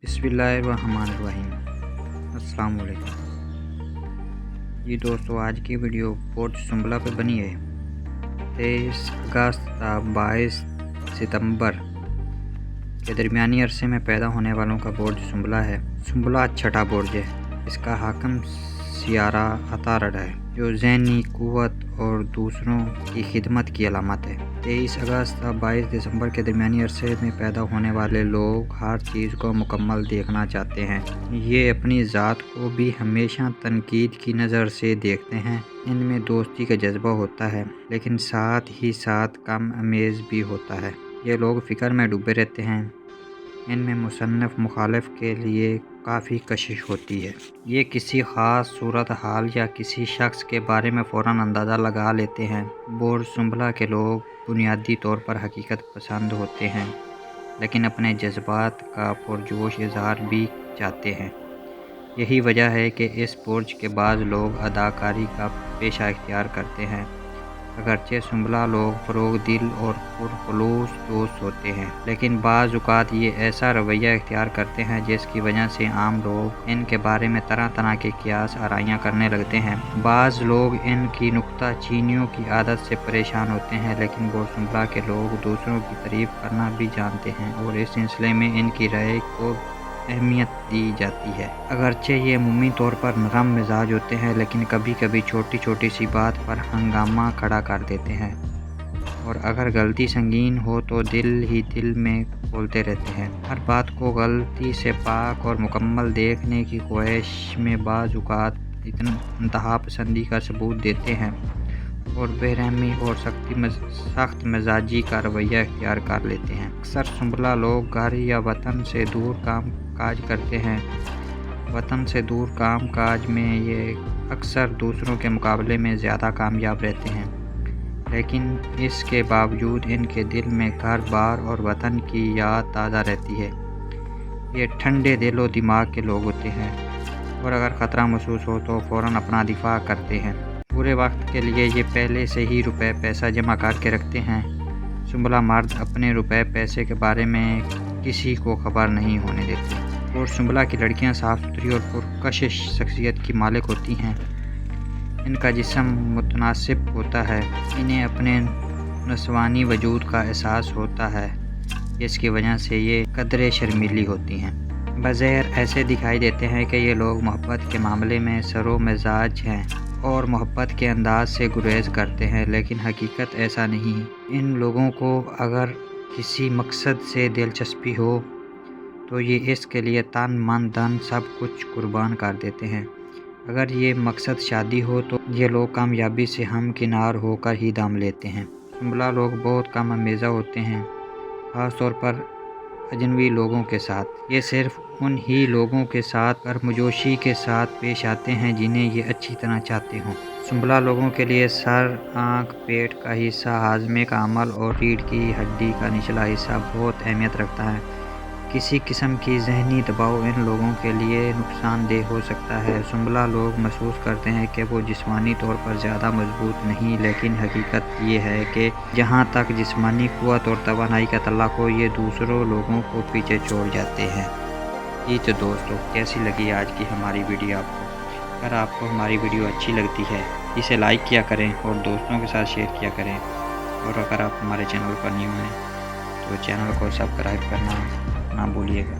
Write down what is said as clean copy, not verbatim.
बिस्मिल्लाहिर्रहमानिर्रहीम। अस्सलाम वालेकुम। जी दोस्तों, आज की वीडियो पोर्ट सुंबला पे बनी है। 23 अगस्त था 22 सितंबर के दरमियानी अरसे में पैदा होने वालों का बुर्ज सुंबला है। सुंबला छठा बुर्ज है। इसका हाकम सियारा अतारड है, जो ज़हनी क़ुव्वत और दूसरों की खिदमत की अलामत है। 23 अगस्त और 22 दिसंबर के दरमियानी अरसे में पैदा होने वाले लोग हर चीज़ को मुकम्मल देखना चाहते हैं। ये अपनी ज़ात को भी हमेशा तनकीद की नज़र से देखते हैं। इनमें दोस्ती का जज्बा होता है, लेकिन साथ ही साथ कम अमेज़ भी होता है। ये लोग फ़िक्र में डूबे रहते हैं। इनमें मुसन्नफ़ मुखालिफ के लिए काफ़ी कशिश होती है। ये किसी ख़ास सूरत हाल या किसी शख्स के बारे में फ़ौरन अंदाज़ा लगा लेते हैं। बुर्ज सुंबला के लोग बुनियादी तौर पर हकीकत पसंद होते हैं, लेकिन अपने जज्बात का पुरजोश इज़हार भी चाहते हैं। यही वजह है कि इस बुर्ज के बाज़ लोग अदाकारी का पेशा इख्तियार करते हैं। अगरचे सुंबला लोग फ़रोग़ दिल और पुरखुलूस दोस्त होते हैं, लेकिन बाज़ औक़ात ये ऐसा रवैया इख्तियार करते हैं जिसकी वजह से आम लोग इनके बारे में तरह तरह के क़ियास आराइयाँ करने लगते हैं। बाज़ लोग इनकी नुक्ता चीनियों की आदत से परेशान होते हैं, लेकिन बुर्ज सुंबला के लोग दूसरों की तारीफ़ करना भी जानते हैं और इस सिलसिले में इनकी राय को अहमियत दी जाती है। अगरचे ये अमूमी तौर पर नरम मिजाज होते हैं, लेकिन कभी कभी छोटी छोटी सी बात पर हंगामा खड़ा कर देते हैं, और अगर गलती संगीन हो तो दिल ही दिल में बोलते रहते हैं। हर बात को गलती से पाक और मुकम्मल देखने की ख्वाहिश में बाज़ औक़ात इंतहा पसंदी का सबूत देते हैं और बेरहमी और सख्त मिजाजी का रवैया इख्तियार कर लेते हैं। अक्सर सुंबला लोग घर या वतन से दूर काम काज करते हैं। वतन से दूर काम काज में ये अक्सर दूसरों के मुकाबले में ज़्यादा कामयाब रहते हैं, लेकिन इसके बावजूद इनके दिल में घर बार और वतन की याद ताज़ा रहती है। ये ठंडे दिल और दिमाग के लोग होते हैं, और अगर ख़तरा महसूस हो तो फ़ौरन अपना दिफा करते हैं। पूरे वक्त के लिए ये पहले से ही रुपए पैसा जमा करके रखते हैं। सुंबला मर्द अपने रुपए पैसे के बारे में किसी को खबर नहीं होने देते, और सुंबला की लड़कियां साफ़ सुथरी और पुरकशिश शख्सियत की मालिक होती हैं। इनका जिस्म मुतनासिब होता है। इन्हें अपने नस्वानी वजूद का एहसास होता है, जिसकी वजह से ये कदरे शर्मीली होती हैं। बज़ाहिर ऐसे दिखाई देते हैं कि ये लोग मोहब्बत के मामले में सरो मिजाज हैं और मोहब्बत के अंदाज से गुरेज करते हैं, लेकिन हकीकत ऐसा नहीं। इन लोगों को अगर किसी मकसद से दिलचस्पी हो तो ये इसके लिए तन मन धन सब कुछ कुर्बान कर देते हैं। अगर ये मकसद शादी हो तो ये लोग कामयाबी से हमकिनार होकर ही दम लेते हैं। सुंबला लोग बहुत कम अमेज़ा होते हैं, ख़ास तौर पर अजनबी लोगों के साथ। ये सिर्फ उन ही लोगों के साथ गर्मजोशी के साथ पेश आते हैं जिन्हें ये अच्छी तरह चाहते हों। सुंबला लोगों के लिए सर, आँख, पेट का हिस्सा, हाजमे का अमल और रीढ़ की हड्डी का निचला हिस्सा बहुत अहमियत रखता है। किसी किस्म की ज़हनी दबाव इन लोगों के लिए नुकसानदेह हो सकता है। सुंबला लोग महसूस करते हैं कि वो जिस्मानी तौर पर ज़्यादा मजबूत नहीं, लेकिन हकीकत ये है कि जहाँ तक जिस्मानी क़ुव्वत और तवानाई का तल्लुक़ हो, ये दूसरों लोगों को पीछे छोड़ जाते हैं। ये तो दोस्तों, कैसी लगी आज की हमारी वीडियो आपको? अगर आपको हमारी वीडियो अच्छी लगती है, इसे लाइक किया करें और दोस्तों के साथ शेयर किया करें, और अगर आप हमारे चैनल पर न्यू हैं तो चैनल को सब्सक्राइब करना ना भूलिएगा।